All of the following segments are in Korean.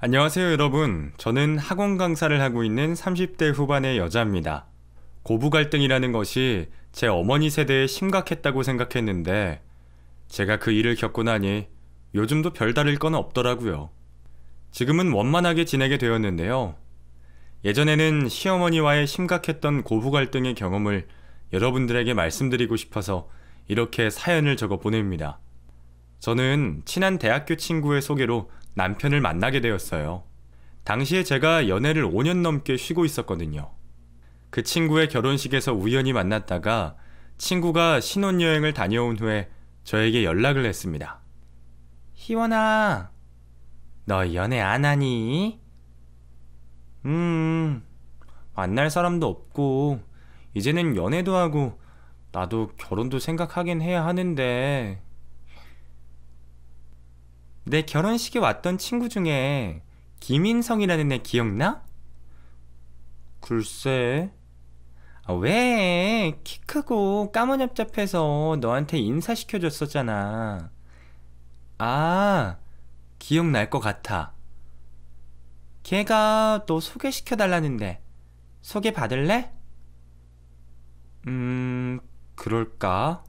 안녕하세요 여러분. 저는 학원 강사를 하고 있는 30대 후반의 여자입니다. 고부 갈등이라는 것이 제 어머니 세대에 심각했다고 생각했는데 제가 그 일을 겪고 나니 요즘도 별다를 건 없더라고요. 지금은 원만하게 지내게 되었는데요. 예전에는 시어머니와의 심각했던 고부 갈등의 경험을 여러분들에게 말씀드리고 싶어서 이렇게 사연을 적어 보냅니다. 저는 친한 대학교 친구의 소개로 남편을 만나게 되었어요. 당시에 제가 연애를 5년 넘게 쉬고 있었거든요. 그 친구의 결혼식에서 우연히 만났다가 친구가 신혼여행을 다녀온 후에 저에게 연락을 했습니다. 희원아, 너 연애 안 하니? 만날 사람도 없고 이제는 연애도 하고 나도 결혼도 생각하긴 해야 하는데 내 결혼식에 왔던 친구 중에 김인성이라는 애 기억나? 글쎄. 왜? 키 크고 까무잡잡해서 너한테 인사시켜줬었잖아. 아, 기억날 것 같아. 걔가 너 소개시켜달라는데 소개 받을래? 그럴까?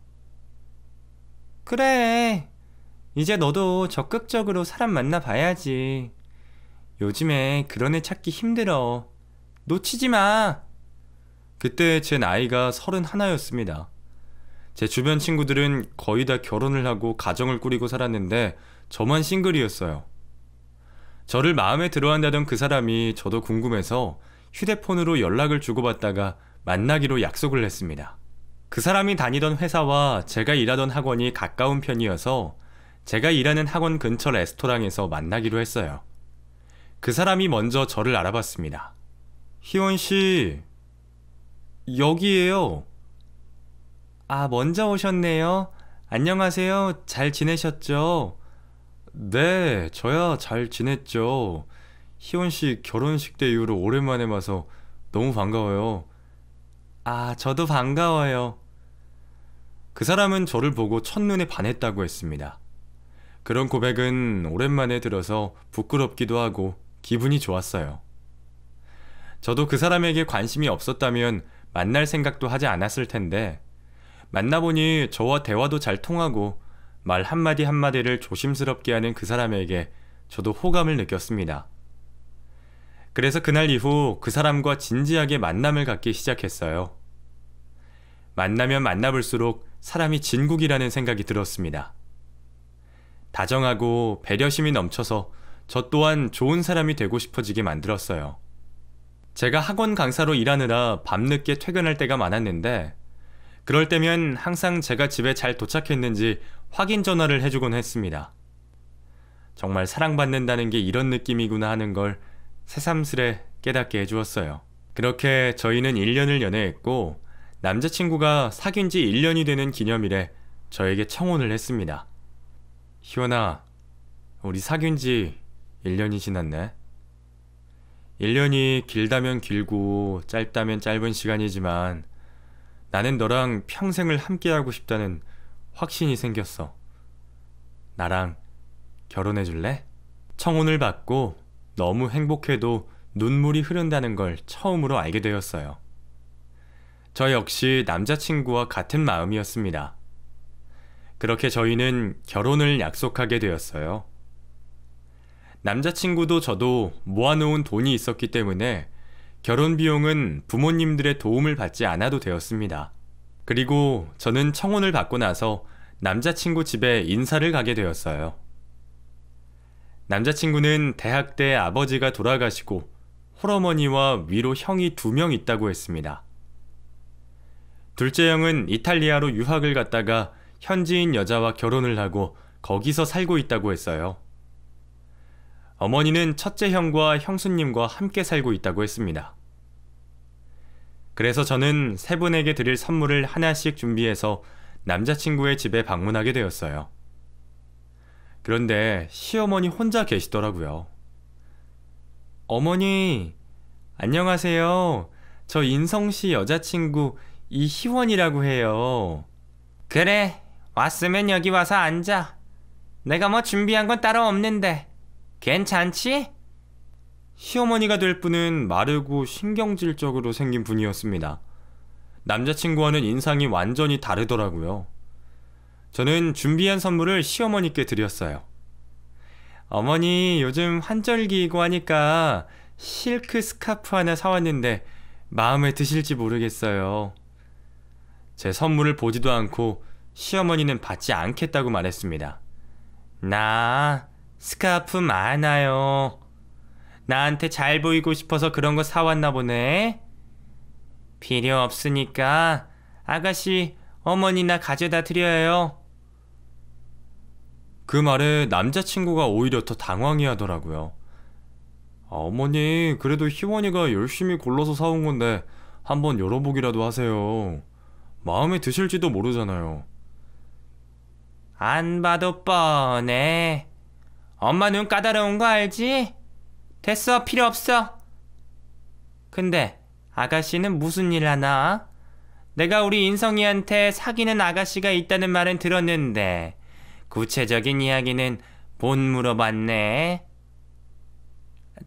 그래. 이제 너도 적극적으로 사람 만나봐야지. 요즘에 그런 애 찾기 힘들어. 놓치지 마. 그때 제 나이가 31였습니다. 제 주변 친구들은 거의 다 결혼을 하고 가정을 꾸리고 살았는데 저만 싱글이었어요. 저를 마음에 들어한다던 그 사람이 저도 궁금해서 휴대폰으로 연락을 주고받다가 만나기로 약속을 했습니다. 그 사람이 다니던 회사와 제가 일하던 학원이 가까운 편이어서 제가 일하는 학원 근처 레스토랑에서 만나기로 했어요. 그 사람이 먼저 저를 알아봤습니다. 희원 씨, 여기에요. 아, 먼저 오셨네요. 안녕하세요. 잘 지내셨죠? 네, 저야 잘 지냈죠. 희원 씨 결혼식 때 이후로 오랜만에 봐서 너무 반가워요. 아, 저도 반가워요. 그 사람은 저를 보고 첫눈에 반했다고 했습니다. 그런 고백은 오랜만에 들어서 부끄럽기도 하고 기분이 좋았어요. 저도 그 사람에게 관심이 없었다면 만날 생각도 하지 않았을 텐데 만나보니 저와 대화도 잘 통하고 말 한마디 한마디를 조심스럽게 하는 그 사람에게 저도 호감을 느꼈습니다. 그래서 그날 이후 그 사람과 진지하게 만남을 갖기 시작했어요. 만나면 만나볼수록 사람이 진국이라는 생각이 들었습니다. 다정하고 배려심이 넘쳐서 저 또한 좋은 사람이 되고 싶어지게 만들었어요. 제가 학원 강사로 일하느라 밤늦게 퇴근할 때가 많았는데 그럴 때면 항상 제가 집에 잘 도착했는지 확인 전화를 해주곤 했습니다. 정말 사랑받는다는 게 이런 느낌이구나 하는 걸 새삼스레 깨닫게 해주었어요. 그렇게 저희는 1년을 연애했고 남자친구가 사귄 지 1년이 되는 기념일에 저에게 청혼을 했습니다. 희원아, 우리 사귄 지 1년이 지났네. 1년이 길다면 길고 짧다면 짧은 시간이지만 나는 너랑 평생을 함께하고 싶다는 확신이 생겼어. 나랑 결혼해 줄래? 청혼을 받고 너무 행복해도 눈물이 흐른다는 걸 처음으로 알게 되었어요. 저 역시 남자친구와 같은 마음이었습니다. 그렇게 저희는 결혼을 약속하게 되었어요. 남자친구도 저도 모아놓은 돈이 있었기 때문에 결혼 비용은 부모님들의 도움을 받지 않아도 되었습니다. 그리고 저는 청혼을 받고 나서 남자친구 집에 인사를 가게 되었어요. 남자친구는 대학 때 아버지가 돌아가시고 홀어머니와 위로 형이 2명 있다고 했습니다. 둘째 형은 이탈리아로 유학을 갔다가 현지인 여자와 결혼을 하고 거기서 살고 있다고 했어요. 어머니는 첫째 형과 형수님과 함께 살고 있다고 했습니다. 그래서 저는 세 분에게 드릴 선물을 하나씩 준비해서 남자친구의 집에 방문하게 되었어요. 그런데 시어머니 혼자 계시더라고요. 어머니, 안녕하세요. 저 인성씨 여자친구 이희원이라고 해요. 그래, 왔으면 여기 와서 앉아. 내가 뭐 준비한 건 따로 없는데 괜찮지? 시어머니가 될 분은 마르고 신경질적으로 생긴 분이었습니다. 남자친구와는 인상이 완전히 다르더라고요. 저는 준비한 선물을 시어머니께 드렸어요. 어머니, 요즘 환절기이고 하니까 실크 스카프 하나 사왔는데 마음에 드실지 모르겠어요. 제 선물을 보지도 않고 시어머니는 받지 않겠다고 말했습니다. 나 스카프 많아요. 나한테 잘 보이고 싶어서 그런 거 사왔나 보네. 필요 없으니까 아가씨, 어머니나 가져다 드려요. 그 말에 남자친구가 오히려 더 당황해 하더라고요. 어머니, 그래도 희원이가 열심히 골라서 사온 건데 한번 열어보기라도 하세요. 마음에 드실지도 모르잖아요. 안 봐도 뻔해. 엄마 눈 까다로운 거 알지? 됐어, 필요 없어. 근데 아가씨는 무슨 일 하나? 내가 우리 인성이한테 사귀는 아가씨가 있다는 말은 들었는데 구체적인 이야기는 못 물어봤네.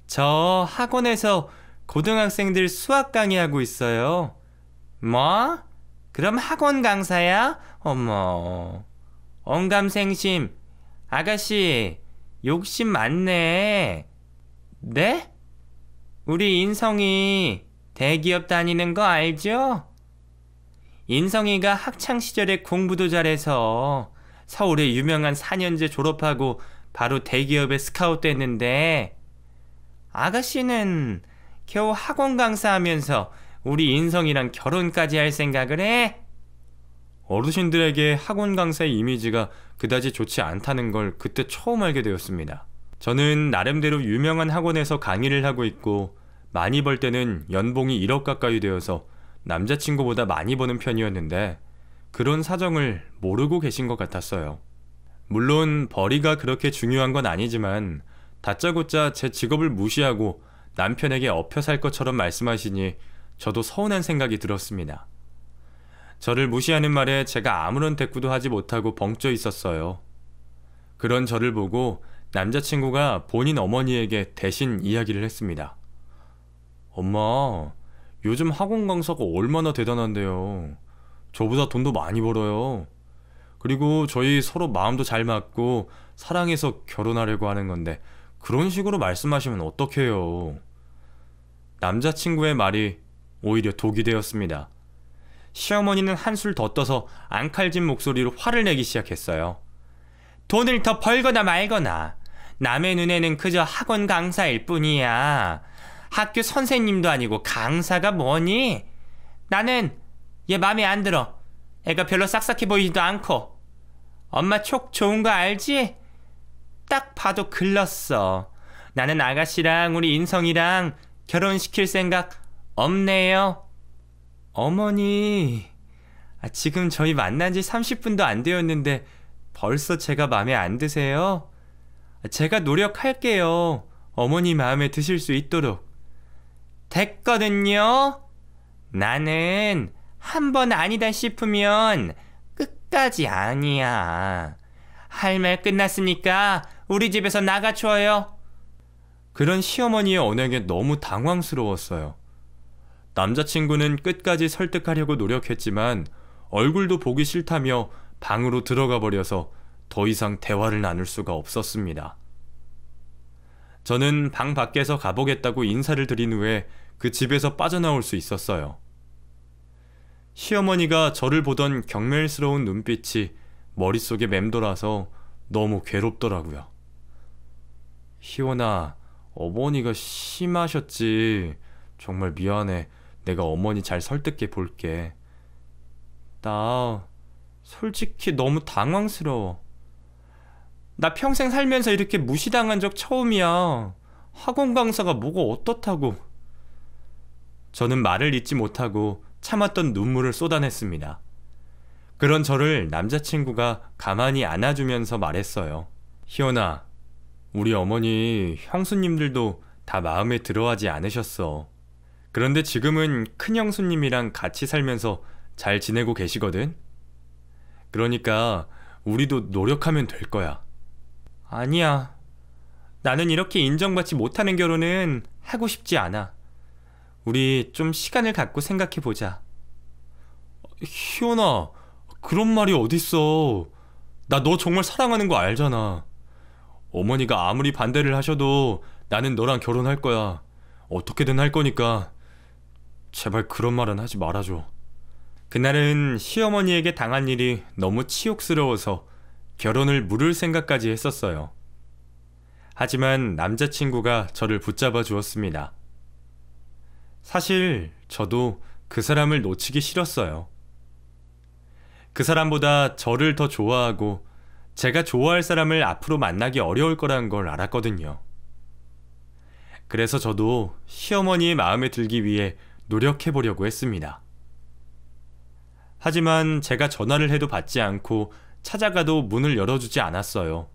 저 학원에서 고등학생들 수학 강의하고 있어요. 뭐? 그럼 학원 강사야? 어머. 언감생심. 아가씨, 욕심 많네. 네? 우리 인성이 대기업 다니는 거 알죠? 인성이가 학창시절에 공부도 잘해서 서울의 유명한 4년제 졸업하고 바로 대기업에 스카웃 됐는데 아가씨는 겨우 학원 강사하면서 우리 인성이랑 결혼까지 할 생각을 해? 어르신들에게 학원 강사의 이미지가 그다지 좋지 않다는 걸 그때 처음 알게 되었습니다. 저는 나름대로 유명한 학원에서 강의를 하고 있고 많이 벌 때는 연봉이 1억 가까이 되어서 남자친구보다 많이 버는 편이었는데 그런 사정을 모르고 계신 것 같았어요. 물론 벌이가 그렇게 중요한 건 아니지만 다짜고짜 제 직업을 무시하고 남편에게 엎여 살 것처럼 말씀하시니 저도 서운한 생각이 들었습니다. 저를 무시하는 말에 제가 아무런 대꾸도 하지 못하고 벙쪄 있었어요. 그런 저를 보고 남자친구가 본인 어머니에게 대신 이야기를 했습니다. 엄마, 요즘 학원 강사가 얼마나 대단한데요. 저보다 돈도 많이 벌어요. 그리고 저희 서로 마음도 잘 맞고 사랑해서 결혼하려고 하는 건데 그런 식으로 말씀하시면 어떡해요. 남자친구의 말이 오히려 독이 되었습니다. 시어머니는 한술 더 떠서 앙칼진 목소리로 화를 내기 시작했어요. 돈을 더 벌거나 말거나 남의 눈에는 그저 학원 강사일 뿐이야. 학교 선생님도 아니고 강사가 뭐니? 나는 얘 맘에 안 들어. 애가 별로 싹싹해 보이지도 않고. 엄마 촉 좋은 거 알지? 딱 봐도 글렀어. 나는 아가씨랑 우리 인성이랑 결혼시킬 생각 없네요. 어머니, 지금 저희 만난 지 30분도 안 되었는데 벌써 제가 마음에 안 드세요? 제가 노력할게요. 어머니 마음에 드실 수 있도록. 됐거든요. 나는 한 번 아니다 싶으면 끝까지 아니야. 할 말 끝났으니까 우리 집에서 나가줘요. 그런 시어머니의 언행에 너무 당황스러웠어요. 남자친구는 끝까지 설득하려고 노력했지만 얼굴도 보기 싫다며 방으로 들어가 버려서 더 이상 대화를 나눌 수가 없었습니다. 저는 방 밖에서 가보겠다고 인사를 드린 후에 그 집에서 빠져나올 수 있었어요. 시어머니가 저를 보던 경멸스러운 눈빛이 머릿속에 맴돌아서 너무 괴롭더라고요. 희원아, 어머니가 심하셨지. 정말 미안해. 내가 어머니 잘 설득해 볼게. 나 솔직히 너무 당황스러워. 나 평생 살면서 이렇게 무시당한 적 처음이야. 학원 강사가 뭐가 어떻다고. 저는 말을 잇지 못하고 참았던 눈물을 쏟아냈습니다. 그런 저를 남자친구가 가만히 안아주면서 말했어요. 희원아, 우리 어머니, 형수님들도 다 마음에 들어하지 않으셨어. 그런데 지금은 큰 형수님이랑 같이 살면서 잘 지내고 계시거든? 그러니까 우리도 노력하면 될 거야. 아니야. 나는 이렇게 인정받지 못하는 결혼은 하고 싶지 않아. 우리 좀 시간을 갖고 생각해보자. 희원아, 그런 말이 어딨어. 나 너 정말 사랑하는 거 알잖아. 어머니가 아무리 반대를 하셔도 나는 너랑 결혼할 거야. 어떻게든 할 거니까 제발 그런 말은 하지 말아줘. 그날은 시어머니에게 당한 일이 너무 치욕스러워서 결혼을 물을 생각까지 했었어요. 하지만 남자친구가 저를 붙잡아 주었습니다. 사실 저도 그 사람을 놓치기 싫었어요. 그 사람보다 저를 더 좋아하고 제가 좋아할 사람을 앞으로 만나기 어려울 거라는 걸 알았거든요. 그래서 저도 시어머니의 마음에 들기 위해 노력해 보려고 했습니다. 하지만 제가 전화를 해도 받지 않고 찾아가도 문을 열어주지 않았어요.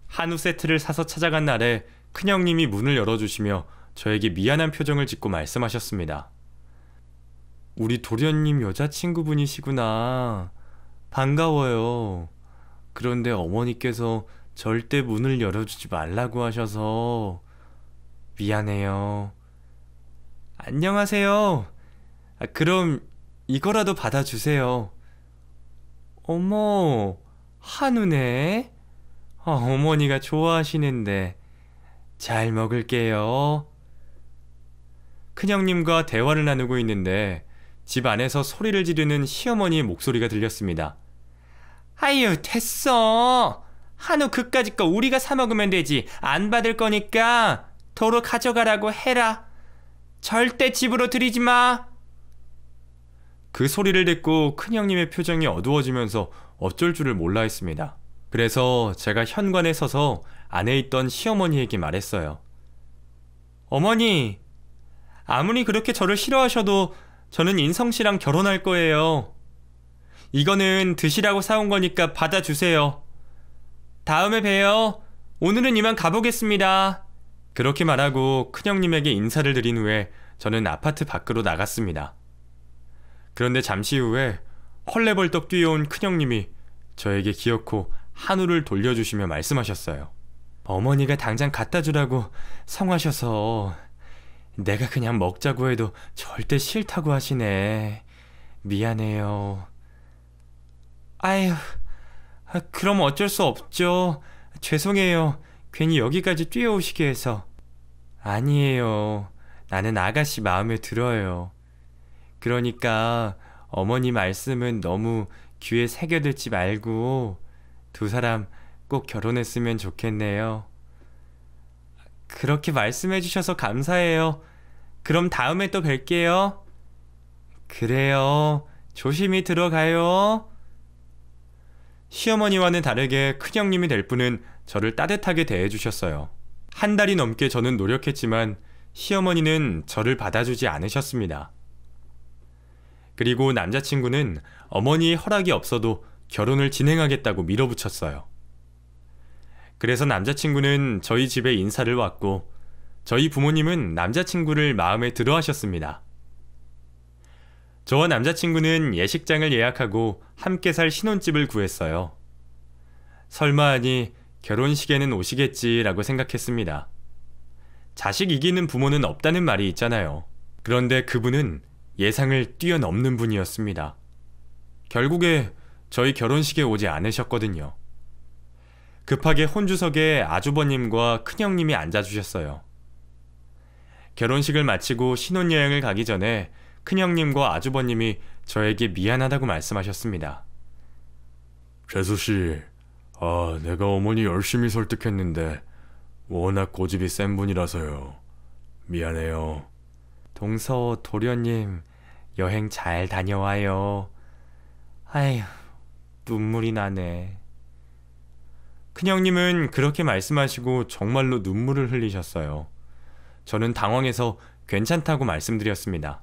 한우 세트를 사서 찾아간 날에 큰형님이 문을 열어주시며 저에게 미안한 표정을 짓고 말씀하셨습니다. 우리 도련님 여자친구분이시구나. 반가워요. 그런데 어머니께서 절대 문을 열어주지 말라고 하셔서 미안해요. 안녕하세요. 그럼 이거라도 받아주세요. 어머, 한우네? 어머니가 좋아하시는데 잘 먹을게요. 큰형님과 대화를 나누고 있는데 집 안에서 소리를 지르는 시어머니의 목소리가 들렸습니다. 아유, 됐어. 한우 그까짓 거 우리가 사 먹으면 되지. 안 받을 거니까 도로 가져가라고 해라. 절대 집으로 들이지 마. 그 소리를 듣고 큰형님의 표정이 어두워지면서 어쩔 줄을 몰라 했습니다. 그래서 제가 현관에 서서 안에 있던 시어머니에게 말했어요. 어머니, 아무리 그렇게 저를 싫어하셔도 저는 인성씨랑 결혼할 거예요. 이거는 드시라고 사온 거니까 받아주세요. 다음에 봬요. 오늘은 이만 가보겠습니다. 그렇게 말하고 큰형님에게 인사를 드린 후에 저는 아파트 밖으로 나갔습니다. 그런데 잠시 후에 헐레벌떡 뛰어온 큰형님이 저에게 기어코 한우를 돌려주시며 말씀하셨어요. 어머니가 당장 갖다 주라고 성하셔서 내가 그냥 먹자고 해도 절대 싫다고 하시네. 미안해요. 아휴, 그럼 어쩔 수 없죠. 죄송해요. 괜히 여기까지 뛰어오시게 해서. 아니에요. 나는 아가씨 마음에 들어요. 그러니까 어머니 말씀은 너무 귀에 새겨듣지 말고 두 사람 꼭 결혼했으면 좋겠네요. 그렇게 말씀해 주셔서 감사해요. 그럼 다음에 또 뵐게요. 그래요. 조심히 들어가요. 시어머니와는 다르게 큰형님이 될 분은 저를 따뜻하게 대해주셨어요. 한 달이 넘게 저는 노력했지만 시어머니는 저를 받아주지 않으셨습니다. 그리고 남자친구는 어머니의 허락이 없어도 결혼을 진행하겠다고 밀어붙였어요. 그래서 남자친구는 저희 집에 인사를 왔고 저희 부모님은 남자친구를 마음에 들어 하셨습니다. 저와 남자친구는 예식장을 예약하고 함께 살 신혼집을 구했어요. 설마 하니 결혼식에는 오시겠지라고 생각했습니다. 자식 이기는 부모는 없다는 말이 있잖아요. 그런데 그분은 예상을 뛰어넘는 분이었습니다. 결국에 저희 결혼식에 오지 않으셨거든요. 급하게 혼주석에 아주버님과 큰형님이 앉아주셨어요. 결혼식을 마치고 신혼여행을 가기 전에 큰형님과 아주버님이 저에게 미안하다고 말씀하셨습니다. 재수씨, 내가 어머니 열심히 설득했는데 워낙 고집이 센 분이라서요. 미안해요. 동서 도련님, 여행 잘 다녀와요. 아휴, 눈물이 나네. 큰형님은 그렇게 말씀하시고 정말로 눈물을 흘리셨어요. 저는 당황해서 괜찮다고 말씀드렸습니다.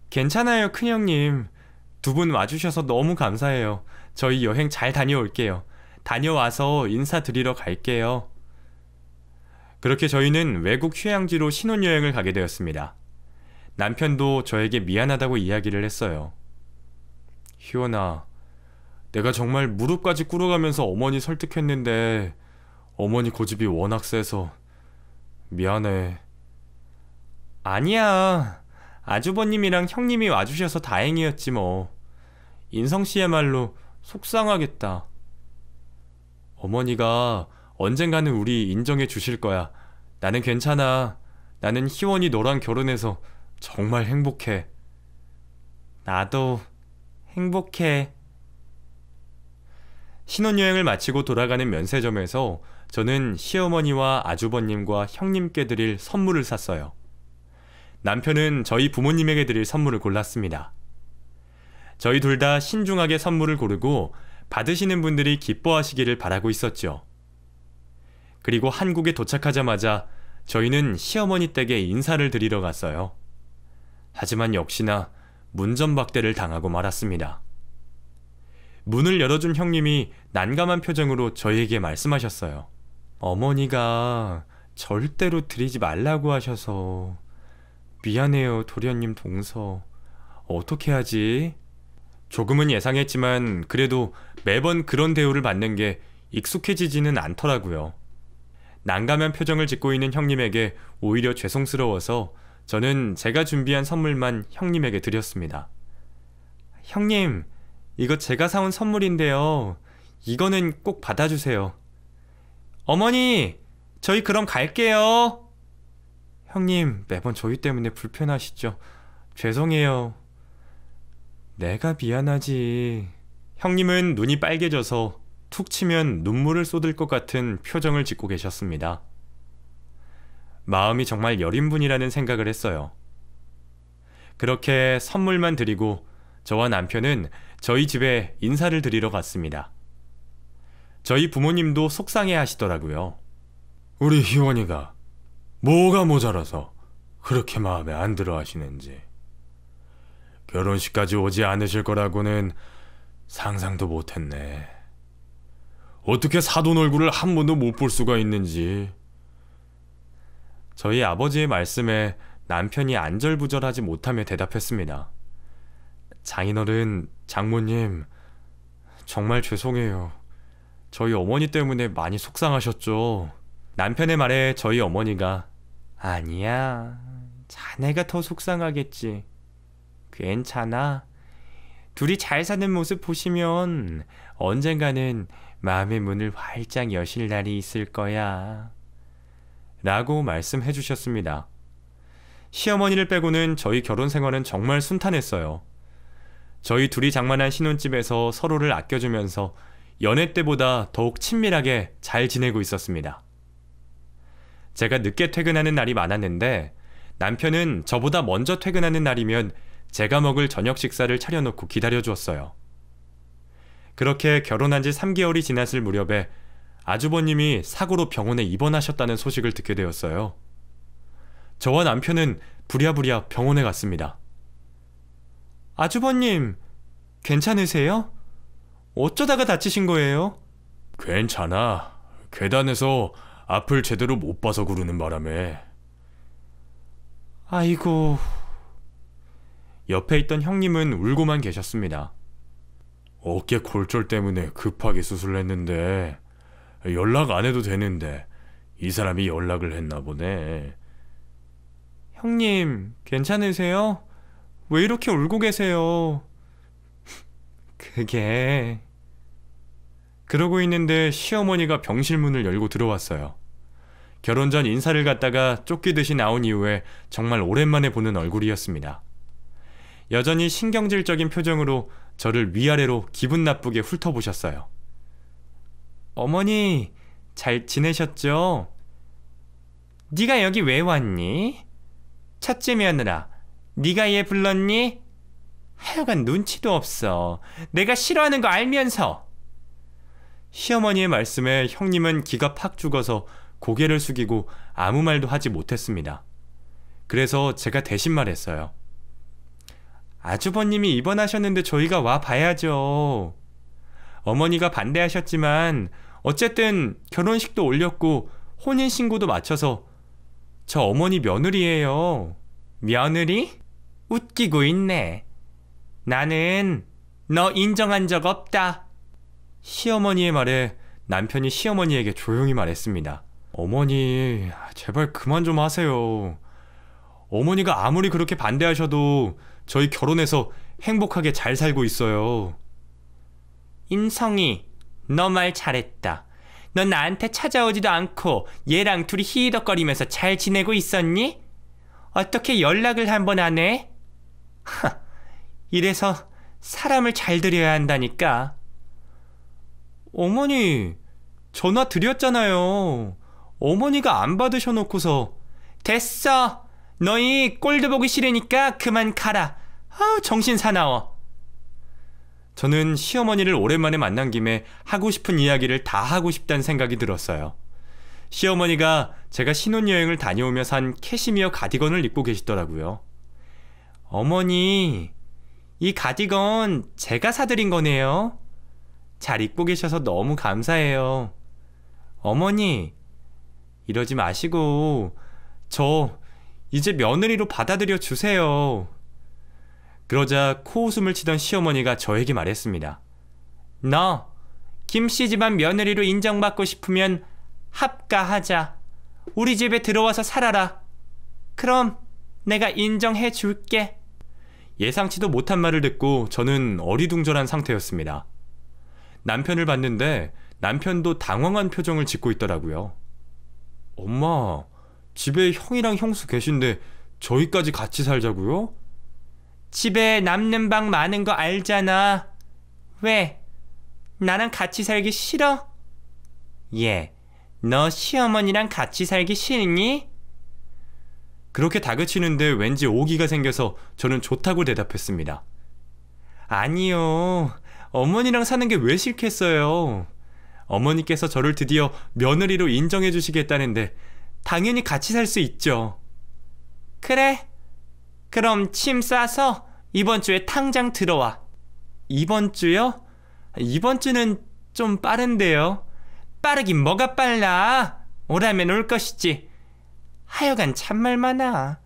괜찮아요, 큰형님. 두 분 와주셔서 너무 감사해요. 저희 여행 잘 다녀올게요. 다녀와서 인사드리러 갈게요. 그렇게 저희는 외국 휴양지로 신혼여행을 가게 되었습니다. 남편도 저에게 미안하다고 이야기를 했어요. 희원아, 내가 정말 무릎까지 꿇어가면서 어머니 설득했는데 어머니 고집이 워낙 세서 미안해. 아니야. 아주버님이랑 형님이 와주셔서 다행이었지 뭐. 인성씨야말로 속상하겠다. 어머니가 언젠가는 우리 인정해 주실 거야. 나는 괜찮아. 나는 희원이 너랑 결혼해서 정말 행복해. 나도 행복해. 신혼여행을 마치고 돌아가는 면세점에서 저는 시어머니와 아주버님과 형님께 드릴 선물을 샀어요. 남편은 저희 부모님에게 드릴 선물을 골랐습니다. 저희 둘 다 신중하게 선물을 고르고 받으시는 분들이 기뻐하시기를 바라고 있었죠. 그리고 한국에 도착하자마자 저희는 시어머니 댁에 인사를 드리러 갔어요. 하지만 역시나 문전박대를 당하고 말았습니다. 문을 열어준 형님이 난감한 표정으로 저희에게 말씀하셨어요. 어머니가 절대로 드리지 말라고 하셔서 미안해요, 도련님 동서. 어떻게 하지? 조금은 예상했지만 그래도 매번 그런 대우를 받는 게 익숙해지지는 않더라고요. 난감한 표정을 짓고 있는 형님에게 오히려 죄송스러워서 저는 제가 준비한 선물만 형님에게 드렸습니다. 형님, 이거 제가 사온 선물인데요. 이거는 꼭 받아주세요. 어머니, 저희 그럼 갈게요. 형님, 매번 저희 때문에 불편하시죠? 죄송해요. 내가 미안하지. 형님은 눈이 빨개져서 툭 치면 눈물을 쏟을 것 같은 표정을 짓고 계셨습니다. 마음이 정말 여린 분이라는 생각을 했어요. 그렇게 선물만 드리고 저와 남편은 저희 집에 인사를 드리러 갔습니다. 저희 부모님도 속상해 하시더라고요. 우리 희원이가 뭐가 모자라서 그렇게 마음에 안 들어 하시는지. 결혼식까지 오지 않으실 거라고는 상상도 못했네. 어떻게 사돈 얼굴을 한 번도 못 볼 수가 있는지. 저희 아버지의 말씀에 남편이 안절부절하지 못하며 대답했습니다. 장인어른, 장모님, 정말 죄송해요. 저희 어머니 때문에 많이 속상하셨죠. 남편의 말에 저희 어머니가 아니야, 자네가 더 속상하겠지. 괜찮아. 둘이 잘 사는 모습 보시면 언젠가는 마음의 문을 활짝 여실 날이 있을 거야. 라고 말씀해 주셨습니다. 시어머니를 빼고는 저희 결혼 생활은 정말 순탄했어요. 저희 둘이 장만한 신혼집에서 서로를 아껴주면서 연애 때보다 더욱 친밀하게 잘 지내고 있었습니다. 제가 늦게 퇴근하는 날이 많았는데 남편은 저보다 먼저 퇴근하는 날이면 제가 먹을 저녁 식사를 차려놓고 기다려주었어요. 그렇게 결혼한 지 3개월이 지났을 무렵에 아주버님이 사고로 병원에 입원하셨다는 소식을 듣게 되었어요. 저와 남편은 부랴부랴 병원에 갔습니다. 아주버님, 괜찮으세요? 어쩌다가 다치신 거예요? 괜찮아. 계단에서 앞을 제대로 못 봐서 그러는 바람에. 아이고. 옆에 있던 형님은 울고만 계셨습니다. 어깨 골절 때문에 급하게 수술했는데 연락 안 해도 되는데 이 사람이 연락을 했나 보네. 형님, 괜찮으세요? 왜 이렇게 울고 계세요? 그게... 그러고 있는데 시어머니가 병실 문을 열고 들어왔어요. 결혼 전 인사를 갔다가 쫓기듯이 나온 이후에 정말 오랜만에 보는 얼굴이었습니다. 여전히 신경질적인 표정으로 저를 위아래로 기분 나쁘게 훑어보셨어요. 어머니, 잘 지내셨죠? 네가 여기 왜 왔니? 첫째 며느라, 네가 얘 불렀니? 하여간 눈치도 없어. 내가 싫어하는 거 알면서. 시어머니의 말씀에 형님은 기가 팍 죽어서 고개를 숙이고 아무 말도 하지 못했습니다. 그래서 제가 대신 말했어요. 아주버님이 입원하셨는데 저희가 와 봐야죠. 어머니가 반대하셨지만 어쨌든 결혼식도 올렸고 혼인신고도 마쳐서 저 어머니 며느리예요. 며느리? 웃기고 있네. 나는 너 인정한 적 없다. 시어머니의 말에 남편이 시어머니에게 조용히 말했습니다. 어머니, 제발 그만 좀 하세요. 어머니가 아무리 그렇게 반대하셔도 저희 결혼해서 행복하게 잘 살고 있어요. 인성이, 너 말 잘했다. 넌 나한테 찾아오지도 않고 얘랑 둘이 히덕거리면서 잘 지내고 있었니? 어떻게 연락을 한번 안 해? 하, 이래서 사람을 잘 들여야 한다니까. 어머니, 전화 드렸잖아요. 어머니가 안 받으셔놓고서. 됐어. 너희 꼴도 보기 싫으니까 그만 가라. 정신 사나워. 저는 시어머니를 오랜만에 만난 김에 하고 싶은 이야기를 다 하고 싶다는 생각이 들었어요. 시어머니가 제가 신혼여행을 다녀오며 산 캐시미어 가디건을 입고 계시더라고요. 어머니, 이 가디건 제가 사드린 거네요. 잘 입고 계셔서 너무 감사해요. 어머니, 이러지 마시고 저 이제 며느리로 받아들여 주세요. 그러자 코웃음을 치던 시어머니가 저에게 말했습니다. 너 김씨 집안 며느리로 인정받고 싶으면 합가하자. 우리 집에 들어와서 살아라. 그럼 내가 인정해 줄게. 예상치도 못한 말을 듣고 저는 어리둥절한 상태였습니다. 남편을 봤는데 남편도 당황한 표정을 짓고 있더라고요. 엄마, 집에 형이랑 형수 계신데 저희까지 같이 살자고요? 집에 남는 방 많은 거 알잖아. 왜? 나랑 같이 살기 싫어? 너 시어머니랑 같이 살기 싫니? 그렇게 다그치는데 왠지 오기가 생겨서 저는 좋다고 대답했습니다. 아니요. 어머니랑 사는 게 왜 싫겠어요. 어머니께서 저를 드디어 며느리로 인정해 주시겠다는데 당연히 같이 살 수 있죠. 그래. 그럼 침 싸서 이번 주에 당장 들어와. 이번 주요? 이번 주는 좀 빠른데요. 빠르긴 뭐가 빨라. 오라면 올 것이지. 하여간 참말 많아.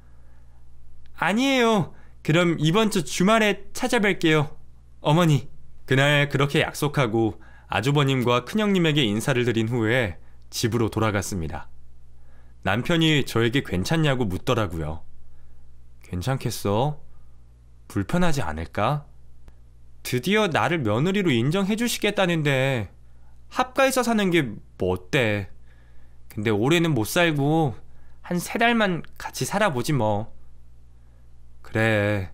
아니에요. 그럼 이번 주 주말에 찾아뵐게요. 어머니. 그날 그렇게 약속하고 아주버님과 큰형님에게 인사를 드린 후에 집으로 돌아갔습니다. 남편이 저에게 괜찮냐고 묻더라고요. 괜찮겠어? 불편하지 않을까? 드디어 나를 며느리로 인정해 주시겠다는데 합가해서 사는 게 뭐 어때? 근데 올해는 못 살고 한 3달만 같이 살아보지 뭐. 그래,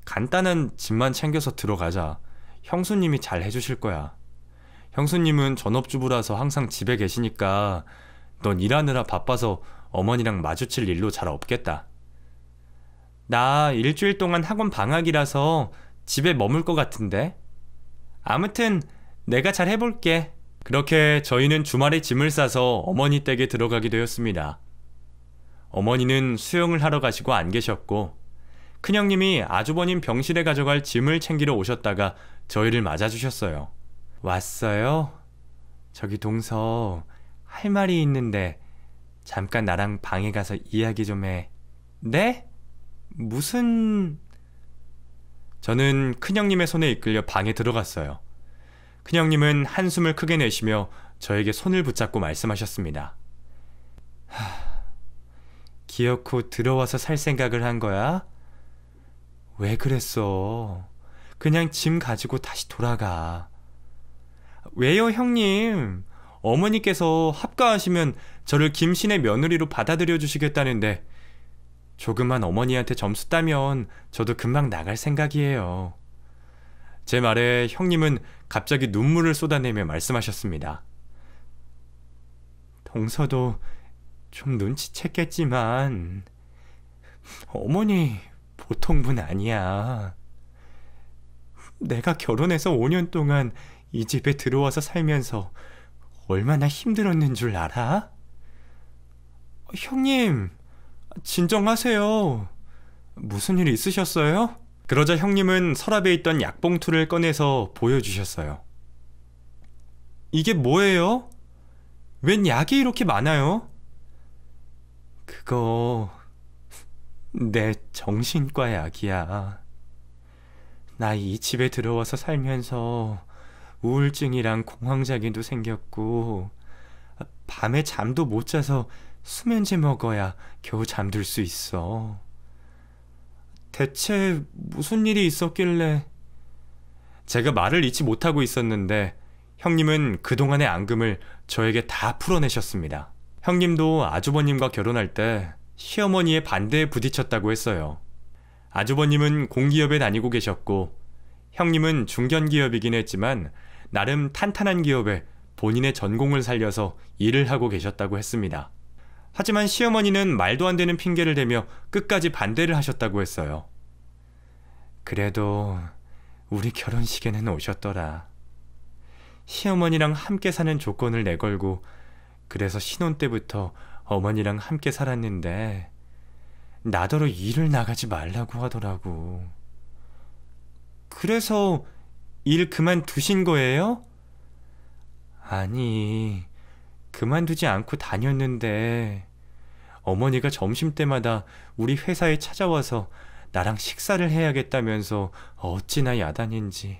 간단한 집만 챙겨서 들어가자. 형수님이 잘 해주실 거야. 형수님은 전업주부라서 항상 집에 계시니까 넌 일하느라 바빠서 어머니랑 마주칠 일도 잘 없겠다. 나 일주일 동안 학원 방학이라서 집에 머물 것 같은데. 아무튼 내가 잘 해볼게. 그렇게 저희는 주말에 짐을 싸서 어머니 댁에 들어가게 되었습니다. 어머니는 수영을 하러 가시고 안 계셨고 큰형님이 아주버님 병실에 가져갈 짐을 챙기러 오셨다가 저희를 맞아주셨어요. 왔어요? 저기 동서, 할 말이 있는데 잠깐 나랑 방에 가서 이야기 좀 해. 네? 무슨... 저는 큰형님의 손에 이끌려 방에 들어갔어요. 큰형님은 한숨을 크게 내쉬며 저에게 손을 붙잡고 말씀하셨습니다. 기어코 들어와서 살 생각을 한 거야? 왜 그랬어? 그냥 짐 가지고 다시 돌아가. 왜요, 형님? 어머니께서 합가하시면 저를 김신의 며느리로 받아들여 주시겠다는데 조금만 어머니한테 점수 따면 저도 금방 나갈 생각이에요. 제 말에 형님은 갑자기 눈물을 쏟아내며 말씀하셨습니다. 동서도 좀 눈치챘겠지만 어머니 보통 분 아니야. 내가 결혼해서 5년 동안 이 집에 들어와서 살면서 얼마나 힘들었는 줄 알아? 형님, 진정하세요. 무슨 일 있으셨어요? 그러자 형님은 서랍에 있던 약봉투를 꺼내서 보여주셨어요. 이게 뭐예요? 웬 약이 이렇게 많아요? 그거 내 정신과 약이야. 나 이 집에 들어와서 살면서 우울증이랑 공황장애도 생겼고 밤에 잠도 못 자서 수면제 먹어야 겨우 잠들 수 있어. 대체 무슨 일이 있었길래... 제가 말을 잊지 못하고 있었는데 형님은 그동안의 앙금을 저에게 다 풀어내셨습니다. 형님도 아주버님과 결혼할 때 시어머니의 반대에 부딪혔다고 했어요. 아주버님은 공기업에 다니고 계셨고 형님은 중견기업이긴 했지만 나름 탄탄한 기업에 본인의 전공을 살려서 일을 하고 계셨다고 했습니다. 하지만 시어머니는 말도 안 되는 핑계를 대며 끝까지 반대를 하셨다고 했어요. 그래도 우리 결혼식에는 오셨더라. 시어머니랑 함께 사는 조건을 내걸고 그래서 신혼 때부터 어머니랑 함께 살았는데 나더러 일을 나가지 말라고 하더라고. 그래서 일 그만두신 거예요? 아니, 그만두지 않고 다녔는데 어머니가 점심때마다 우리 회사에 찾아와서 나랑 식사를 해야겠다면서 어찌나 야단인지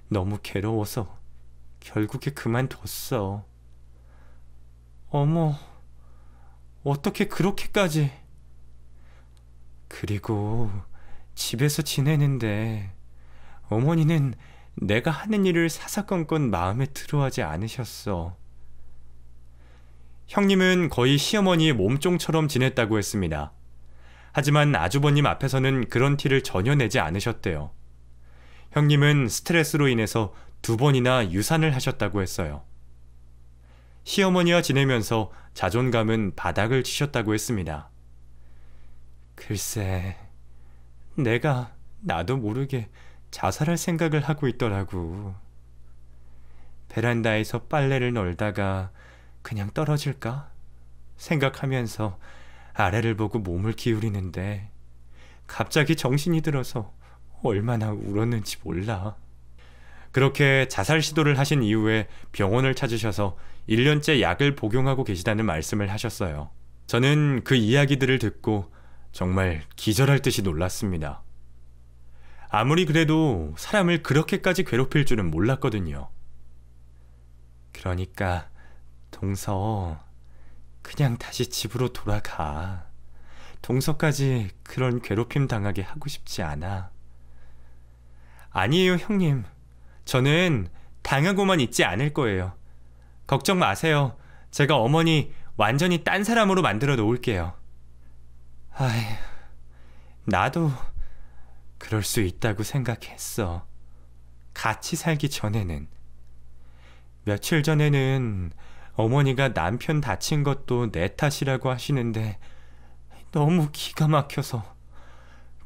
너무 괴로워서 결국에 그만뒀어. 어머, 어떻게 그렇게까지... 그리고 집에서 지내는데 어머니는 내가 하는 일을 사사건건 마음에 들어하지 않으셨어. 형님은 거의 시어머니의 몸종처럼 지냈다고 했습니다. 하지만 아주버님 앞에서는 그런 티를 전혀 내지 않으셨대요. 형님은 스트레스로 인해서 2번이나 유산을 하셨다고 했어요. 시어머니와 지내면서 자존감은 바닥을 치셨다고 했습니다. 글쎄, 내가 나도 모르게 자살할 생각을 하고 있더라고. 베란다에서 빨래를 널다가 그냥 떨어질까 생각하면서 아래를 보고 몸을 기울이는데 갑자기 정신이 들어서 얼마나 울었는지 몰라. 그렇게 자살 시도를 하신 이후에 병원을 찾으셔서 1년째 약을 복용하고 계시다는 말씀을 하셨어요. 저는 그 이야기들을 듣고 정말 기절할 듯이 놀랐습니다. 아무리 그래도 사람을 그렇게까지 괴롭힐 줄은 몰랐거든요. 그러니까 동서, 그냥 다시 집으로 돌아가. 동서까지 그런 괴롭힘 당하게 하고 싶지 않아. 아니에요, 형님. 저는 당하고만 있지 않을 거예요. 걱정 마세요. 제가 어머니 완전히 딴 사람으로 만들어 놓을게요. 아휴, 나도 그럴 수 있다고 생각했어. 같이 살기 전에는. 며칠 전에는 어머니가 남편 다친 것도 내 탓이라고 하시는데 너무 기가 막혀서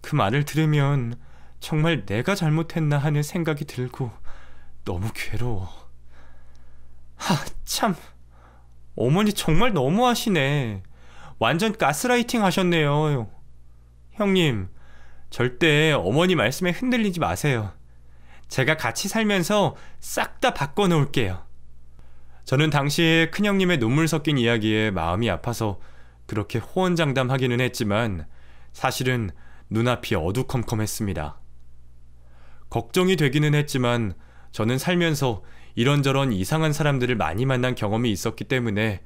그 말을 들으면 정말 내가 잘못했나 하는 생각이 들고 너무 괴로워. 참, 어머니 정말 너무하시네. 완전 가스라이팅 하셨네요. 형님, 절대 어머니 말씀에 흔들리지 마세요. 제가 같이 살면서 싹 다 바꿔놓을게요. 저는 당시에 큰형님의 눈물 섞인 이야기에 마음이 아파서 그렇게 호언장담하기는 했지만 사실은 눈앞이 어두컴컴했습니다. 걱정이 되기는 했지만 저는 살면서 이런저런 이상한 사람들을 많이 만난 경험이 있었기 때문에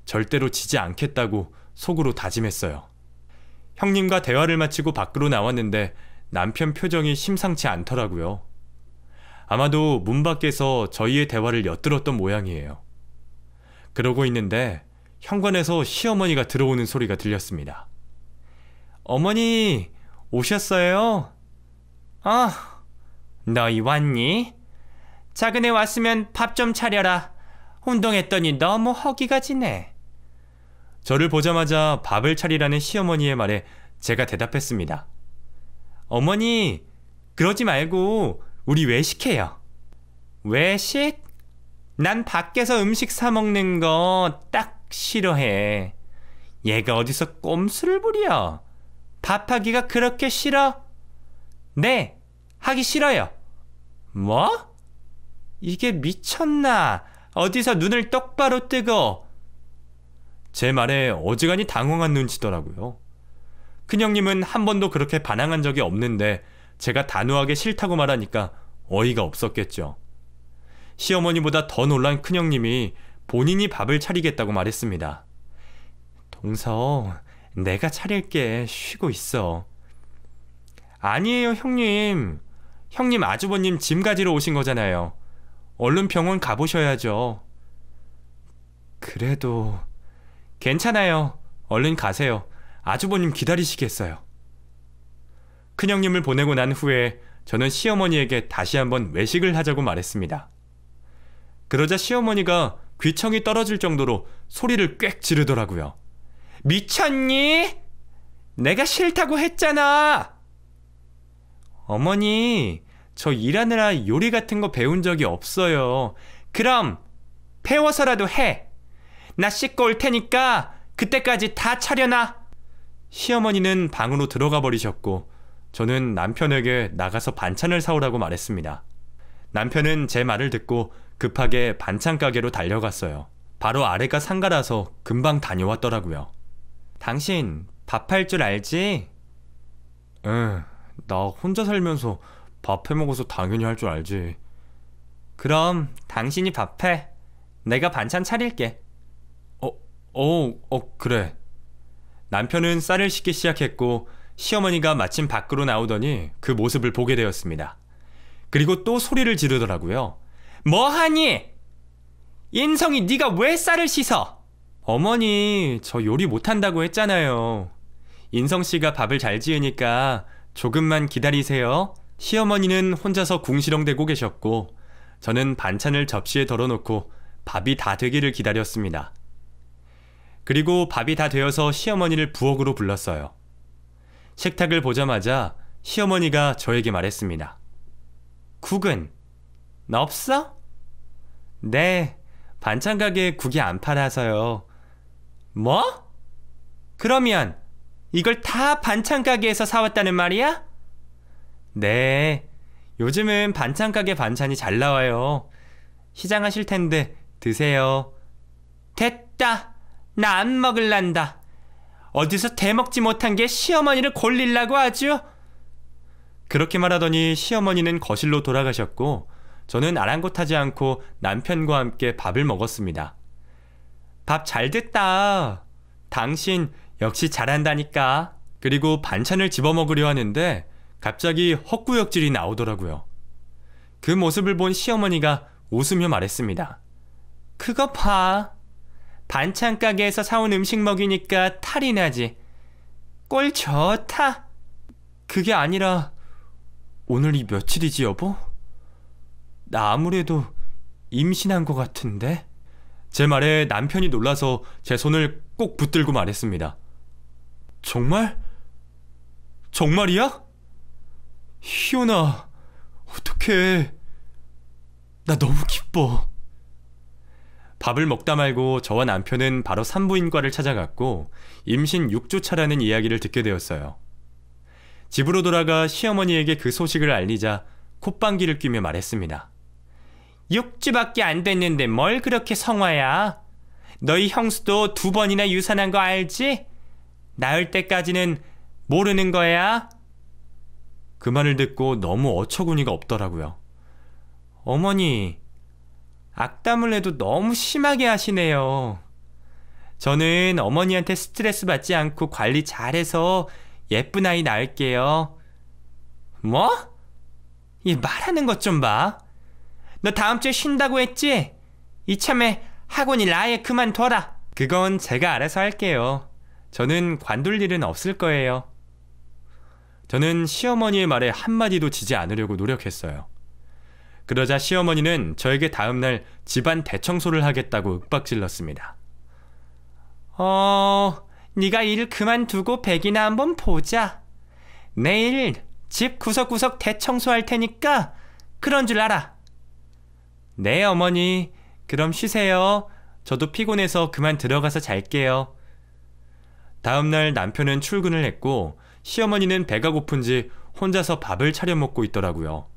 절대로 지지 않겠다고 속으로 다짐했어요. 형님과 대화를 마치고 밖으로 나왔는데 남편 표정이 심상치 않더라고요. 아마도 문 밖에서 저희의 대화를 엿들었던 모양이에요. 그러고 있는데 현관에서 시어머니가 들어오는 소리가 들렸습니다. 어머니, 오셨어요? 아, 너희 왔니? 작은 애 왔으면 밥 좀 차려라. 운동했더니 너무 허기가 지네. 저를 보자마자 밥을 차리라는 시어머니의 말에 제가 대답했습니다. 어머니, 그러지 말고 우리 외식해요. 외식? 난 밖에서 음식 사 먹는 거 딱 싫어해. 얘가 어디서 꼼수를 부려? 밥하기가 그렇게 싫어? 네, 하기 싫어요. 뭐? 이게 미쳤나? 어디서 눈을 똑바로 뜨고. 제 말에 어지간히 당황한 눈치더라고요. 큰형님은 한 번도 그렇게 반항한 적이 없는데 제가 단호하게 싫다고 말하니까 어이가 없었겠죠. 시어머니보다 더 놀란 큰형님이 본인이 밥을 차리겠다고 말했습니다. 동서, 내가 차릴게. 쉬고 있어. 아니에요, 형님. 형님 아주버님 짐 가지러 오신 거잖아요. 얼른 병원 가보셔야죠. 그래도... 괜찮아요. 얼른 가세요. 아주버님 기다리시겠어요. 큰형님을 보내고 난 후에 저는 시어머니에게 다시 한번 외식을 하자고 말했습니다. 그러자 시어머니가 귀청이 떨어질 정도로 소리를 꽥 지르더라고요. 미쳤니? 내가 싫다고 했잖아. 어머니, 저 일하느라 요리 같은 거 배운 적이 없어요. 그럼 배워서라도 해. 나 씻고 올 테니까 그때까지 다 차려놔. 시어머니는 방으로 들어가 버리셨고 저는 남편에게 나가서 반찬을 사오라고 말했습니다. 남편은 제 말을 듣고 급하게 반찬 가게로 달려갔어요. 바로 아래가 상가라서 금방 다녀왔더라고요. 당신 밥할 줄 알지? 응, 나 혼자 살면서 밥 해먹어서 당연히 할 줄 알지. 그럼 당신이 밥해. 내가 반찬 차릴게. 그래. 남편은 쌀을 씻기 시작했고 시어머니가 마침 밖으로 나오더니 그 모습을 보게 되었습니다. 그리고 또 소리를 지르더라고요. 뭐하니? 인성이 네가 왜 쌀을 씻어? 어머니, 저 요리 못한다고 했잖아요. 인성씨가 밥을 잘 지으니까 조금만 기다리세요. 시어머니는 혼자서 궁시렁대고 계셨고 저는 반찬을 접시에 덜어놓고 밥이 다 되기를 기다렸습니다. 그리고 밥이 다 되어서 시어머니를 부엌으로 불렀어요. 식탁을 보자마자 시어머니가 저에게 말했습니다. 국은 없어? 네, 반찬 가게에 국이 안 팔아서요. 뭐? 그러면 이걸 다 반찬 가게에서 사왔다는 말이야? 네, 요즘은 반찬 가게 반찬이 잘 나와요. 시장하실 텐데 드세요. 됐다. 나 안 먹을란다. 어디서 대먹지 못한 게 시어머니를 골릴라고 아주. 그렇게 말하더니 시어머니는 거실로 돌아가셨고 저는 아랑곳하지 않고 남편과 함께 밥을 먹었습니다. 밥 잘 됐다. 당신 역시 잘한다니까. 그리고 반찬을 집어먹으려 하는데 갑자기 헛구역질이 나오더라고요. 그 모습을 본 시어머니가 웃으며 말했습니다. 그거 봐. 반찬 가게에서 사온 음식 먹이니까 탈이 나지. 꼴 좋다. 그게 아니라 오늘이 며칠이지 여보? 나 아무래도 임신한 것 같은데? 제 말에 남편이 놀라서 제 손을 꼭 붙들고 말했습니다. 정말? 정말이야? 희연아, 어떡해. 나 너무 기뻐. 밥을 먹다 말고 저와 남편은 바로 산부인과를 찾아갔고 임신 6주 차라는 이야기를 듣게 되었어요. 집으로 돌아가 시어머니에게 그 소식을 알리자 콧방귀를 뀌며 말했습니다. 6주밖에 안 됐는데 뭘 그렇게 성화야? 너희 형수도 2번이나 유산한 거 알지? 낳을 때까지는 모르는 거야? 그 말을 듣고 너무 어처구니가 없더라고요. 어머니, 악담을 해도 너무 심하게 하시네요. 저는 어머니한테 스트레스 받지 않고 관리 잘해서 예쁜 아이 낳을게요. 뭐? 얘 말하는 것 좀 봐. 너 다음 주에 쉰다고 했지? 이참에 학원 일 아예 그만둬라. 그건 제가 알아서 할게요. 저는 관둘 일은 없을 거예요. 저는 시어머니의 말에 한마디도 지지 않으려고 노력했어요. 그러자 시어머니는 저에게 다음날 집안 대청소를 하겠다고 윽박질렀습니다. 네가 일 그만두고 백이나 한번 보자. 내일 집 구석구석 대청소할 테니까 그런 줄 알아. 네, 어머니. 그럼 쉬세요. 저도 피곤해서 그만 들어가서 잘게요. 다음날 남편은 출근을 했고 시어머니는 배가 고픈지 혼자서 밥을 차려 먹고 있더라고요.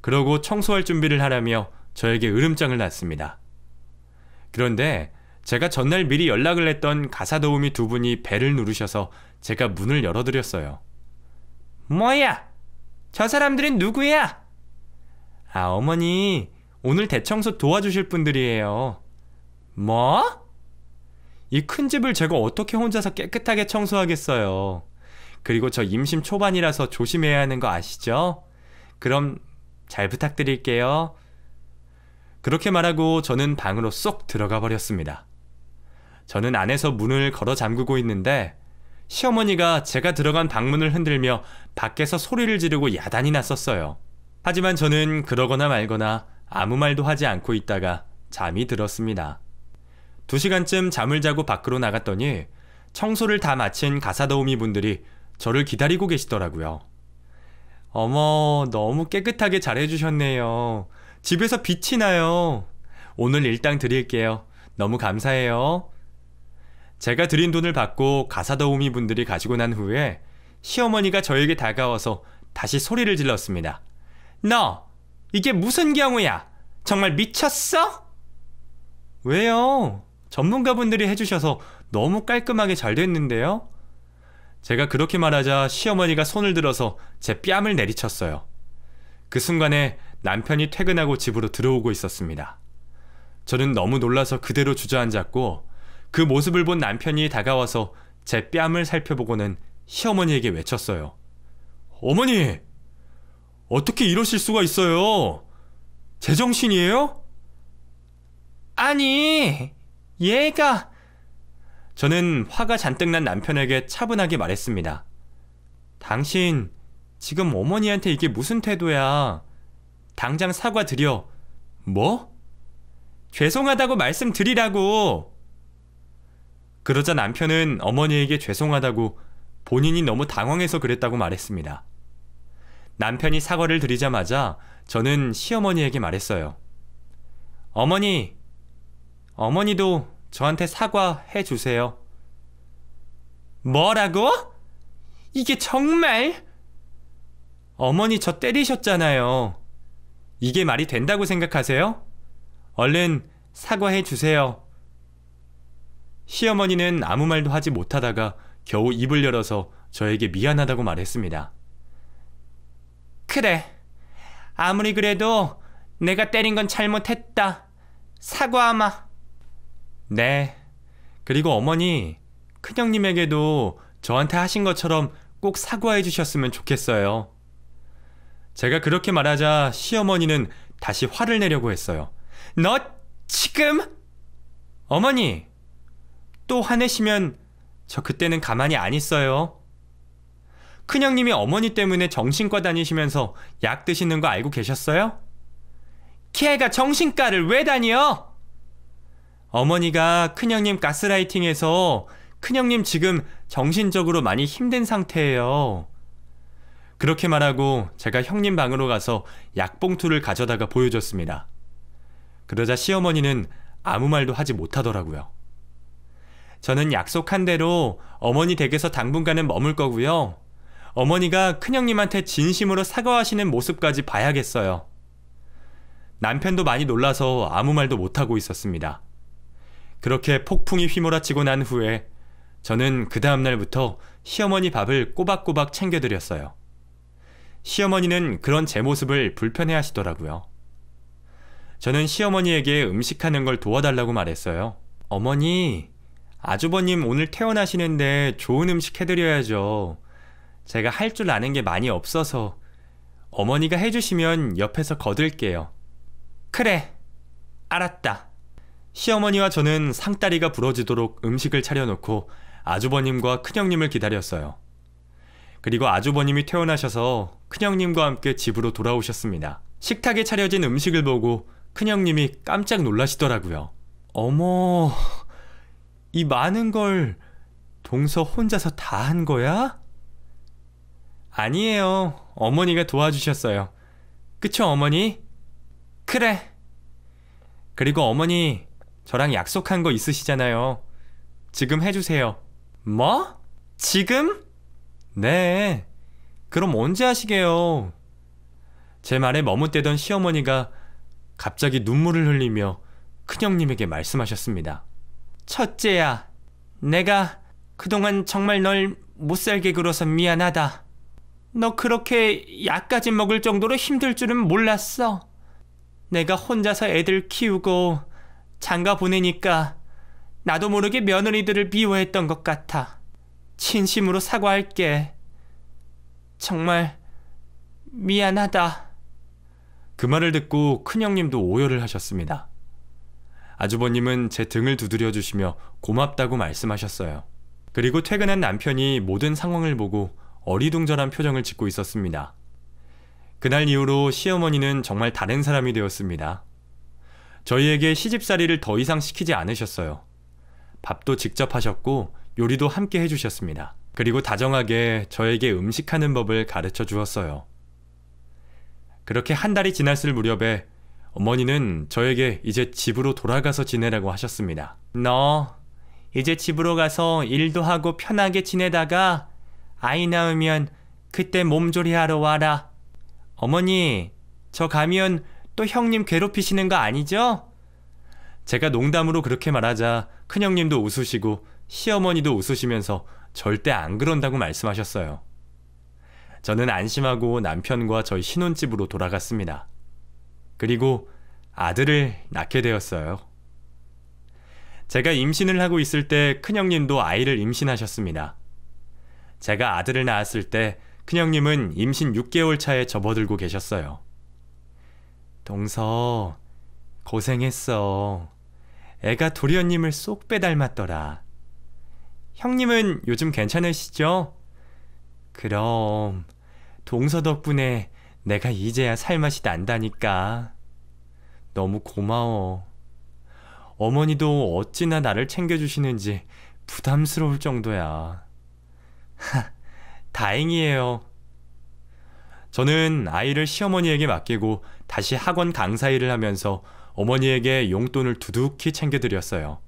그러고 청소할 준비를 하라며 저에게 으름장을 놨습니다. 그런데 제가 전날 미리 연락을 했던 가사도우미 2분이 벨을 누르셔서 제가 문을 열어드렸어요. 뭐야? 저 사람들은 누구야? 어머니, 오늘 대청소 도와주실 분들이에요. 뭐? 이 큰 집을 제가 어떻게 혼자서 깨끗하게 청소하겠어요. 그리고 저 임신 초반이라서 조심해야 하는 거 아시죠? 그럼 잘 부탁드릴게요. 그렇게 말하고 저는 방으로 쏙 들어가 버렸습니다. 저는 안에서 문을 걸어 잠그고 있는데 시어머니가 제가 들어간 방문을 흔들며 밖에서 소리를 지르고 야단이 났었어요. 하지만 저는 그러거나 말거나 아무 말도 하지 않고 있다가 잠이 들었습니다. 2시간쯤 잠을 자고 밖으로 나갔더니 청소를 다 마친 가사도우미 분들이 저를 기다리고 계시더라고요. 어머, 너무 깨끗하게 잘해주셨네요. 집에서 빛이 나요. 오늘 일당 드릴게요. 너무 감사해요. 제가 드린 돈을 받고 가사도우미 분들이 가지고 난 후에 시어머니가 저에게 다가와서 다시 소리를 질렀습니다. 너! 이게 무슨 경우야? 정말 미쳤어? 왜요? 전문가분들이 해주셔서 너무 깔끔하게 잘 됐는데요? 제가 그렇게 말하자 시어머니가 손을 들어서 제 뺨을 내리쳤어요. 그 순간에 남편이 퇴근하고 집으로 들어오고 있었습니다. 저는 너무 놀라서 그대로 주저앉았고 그 모습을 본 남편이 다가와서 제 뺨을 살펴보고는 시어머니에게 외쳤어요. 어머니! 어떻게 이러실 수가 있어요? 제정신이에요? 아니, 얘가... 저는 화가 잔뜩 난 남편에게 차분하게 말했습니다. 당신 지금 어머니한테 이게 무슨 태도야? 당장 사과드려. 뭐? 죄송하다고 말씀드리라고. 그러자 남편은 어머니에게 죄송하다고 본인이 너무 당황해서 그랬다고 말했습니다. 남편이 사과를 드리자마자 저는 시어머니에게 말했어요. 어머니도 저한테 사과해 주세요. 뭐라고? 이게 정말? 어머니 저 때리셨잖아요. 이게 말이 된다고 생각하세요? 얼른 사과해 주세요. 시어머니는 아무 말도 하지 못하다가 겨우 입을 열어서 저에게 미안하다고 말했습니다. 그래. 아무리 그래도 내가 때린 건 잘못했다. 사과하마. 네. 그리고 어머니, 큰형님에게도 저한테 하신 것처럼 꼭 사과해 주셨으면 좋겠어요. 제가 그렇게 말하자 시어머니는 다시 화를 내려고 했어요. 너 지금? 어머니, 또 화내시면 저 그때는 가만히 안 있어요. 큰형님이 어머니 때문에 정신과 다니시면서 약 드시는 거 알고 계셨어요? 걔가 정신과를 왜 다녀? 어머니가 큰형님 가스라이팅해서 큰형님 지금 정신적으로 많이 힘든 상태예요. 그렇게 말하고 제가 형님 방으로 가서 약봉투를 가져다가 보여줬습니다. 그러자 시어머니는 아무 말도 하지 못하더라고요. 저는 약속한 대로 어머니 댁에서 당분간은 머물 거고요. 어머니가 큰형님한테 진심으로 사과하시는 모습까지 봐야겠어요. 남편도 많이 놀라서 아무 말도 못하고 있었습니다. 그렇게 폭풍이 휘몰아치고 난 후에 저는 그 다음날부터 시어머니 밥을 꼬박꼬박 챙겨드렸어요. 시어머니는 그런 제 모습을 불편해 하시더라고요. 저는 시어머니에게 음식하는 걸 도와달라고 말했어요. 어머니, 아주버님 오늘 퇴원하시는데 좋은 음식 해드려야죠. 제가 할 줄 아는 게 많이 없어서 어머니가 해주시면 옆에서 거들게요. 그래, 알았다. 시어머니와 저는 상다리가 부러지도록 음식을 차려놓고 아주버님과 큰형님을 기다렸어요. 그리고 아주버님이 퇴원하셔서 큰형님과 함께 집으로 돌아오셨습니다. 식탁에 차려진 음식을 보고 큰형님이 깜짝 놀라시더라고요. 어머, 이 많은 걸 동서 혼자서 다 한 거야? 아니에요. 어머니가 도와주셨어요. 그쵸, 어머니? 그래. 그리고 어머니, 저랑 약속한 거 있으시잖아요. 지금 해주세요. 뭐? 지금? 네. 그럼 언제 하시게요? 제 말에 머뭇대던 시어머니가 갑자기 눈물을 흘리며 큰형님에게 말씀하셨습니다. 첫째야, 내가 그동안 정말 널 못살게 굴어서 미안하다. 너 그렇게 약까지 먹을 정도로 힘들 줄은 몰랐어. 내가 혼자서 애들 키우고 장가 보내니까 나도 모르게 며느리들을 미워했던 것 같아. 진심으로 사과할게. 정말 미안하다. 그 말을 듣고 큰형님도 오열을 하셨습니다. 아주버님은 제 등을 두드려 주시며 고맙다고 말씀하셨어요. 그리고 퇴근한 남편이 모든 상황을 보고 어리둥절한 표정을 짓고 있었습니다. 그날 이후로 시어머니는 정말 다른 사람이 되었습니다. 저희에게 시집살이를 더 이상 시키지 않으셨어요. 밥도 직접 하셨고 요리도 함께 해주셨습니다. 그리고 다정하게 저에게 음식하는 법을 가르쳐 주었어요. 그렇게 한 달이 지났을 무렵에 어머니는 저에게 이제 집으로 돌아가서 지내라고 하셨습니다. 너 이제 집으로 가서 일도 하고 편하게 지내다가 아이 낳으면 그때 몸조리하러 와라. 어머니, 저 가면 또 형님 괴롭히시는 거 아니죠? 제가 농담으로 그렇게 말하자 큰형님도 웃으시고 시어머니도 웃으시면서 절대 안 그런다고 말씀하셨어요. 저는 안심하고 남편과 저희 신혼집으로 돌아갔습니다. 그리고 아들을 낳게 되었어요. 제가 임신을 하고 있을 때 큰형님도 아이를 임신하셨습니다. 제가 아들을 낳았을 때 큰형님은 임신 6개월 차에 접어들고 계셨어요. 동서, 고생했어. 애가 도련님을 쏙 빼닮았더라. 형님은 요즘 괜찮으시죠? 그럼 동서 덕분에 내가 이제야 살맛이 난다니까. 너무 고마워. 어머니도 어찌나 나를 챙겨주시는지 부담스러울 정도야. 다행이에요. 저는 아이를 시어머니에게 맡기고 다시 학원 강사 일을 하면서 어머니에게 용돈을 두둑히 챙겨드렸어요.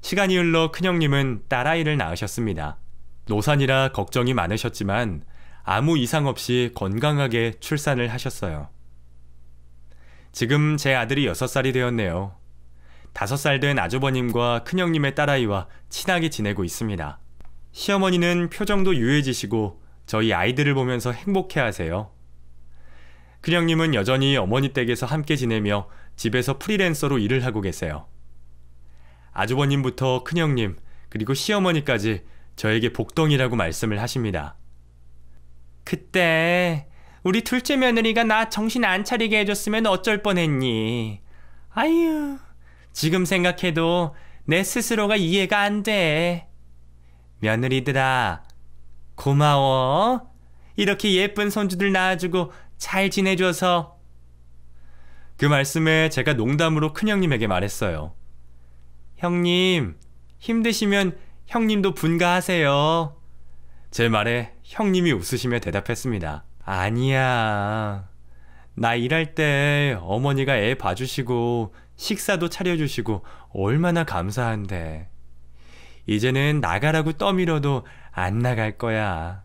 시간이 흘러 큰형님은 딸아이를 낳으셨습니다. 노산이라 걱정이 많으셨지만 아무 이상 없이 건강하게 출산을 하셨어요. 지금 제 아들이 6살이 되었네요. 5살 된 아주버님과 큰형님의 딸아이와 친하게 지내고 있습니다. 시어머니는 표정도 유해지시고 저희 아이들을 보면서 행복해하세요. 큰형님은 여전히 어머니 댁에서 함께 지내며 집에서 프리랜서로 일을 하고 계세요. 아주버님부터 큰형님 그리고 시어머니까지 저에게 복덩이라고 말씀을 하십니다. 그때 우리 둘째 며느리가 나 정신 안 차리게 해줬으면 어쩔 뻔했니. 아유, 지금 생각해도 내 스스로가 이해가 안 돼. 며느리들아, 고마워. 이렇게 예쁜 손주들 낳아주고 잘 지내줘서. 그 말씀에 제가 농담으로 큰형님에게 말했어요. 형님, 힘드시면 형님도 분가하세요. 제 말에 형님이 웃으시며 대답했습니다. 아니야. 나 일할 때 어머니가 애 봐주시고 식사도 차려주시고 얼마나 감사한데. 이제는 나가라고 떠밀어도 안 나갈 거야.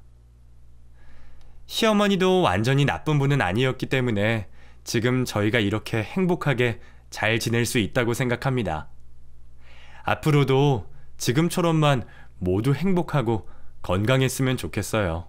시어머니도 완전히 나쁜 분은 아니었기 때문에 지금 저희가 이렇게 행복하게 잘 지낼 수 있다고 생각합니다. 앞으로도 지금처럼만 모두 행복하고 건강했으면 좋겠어요.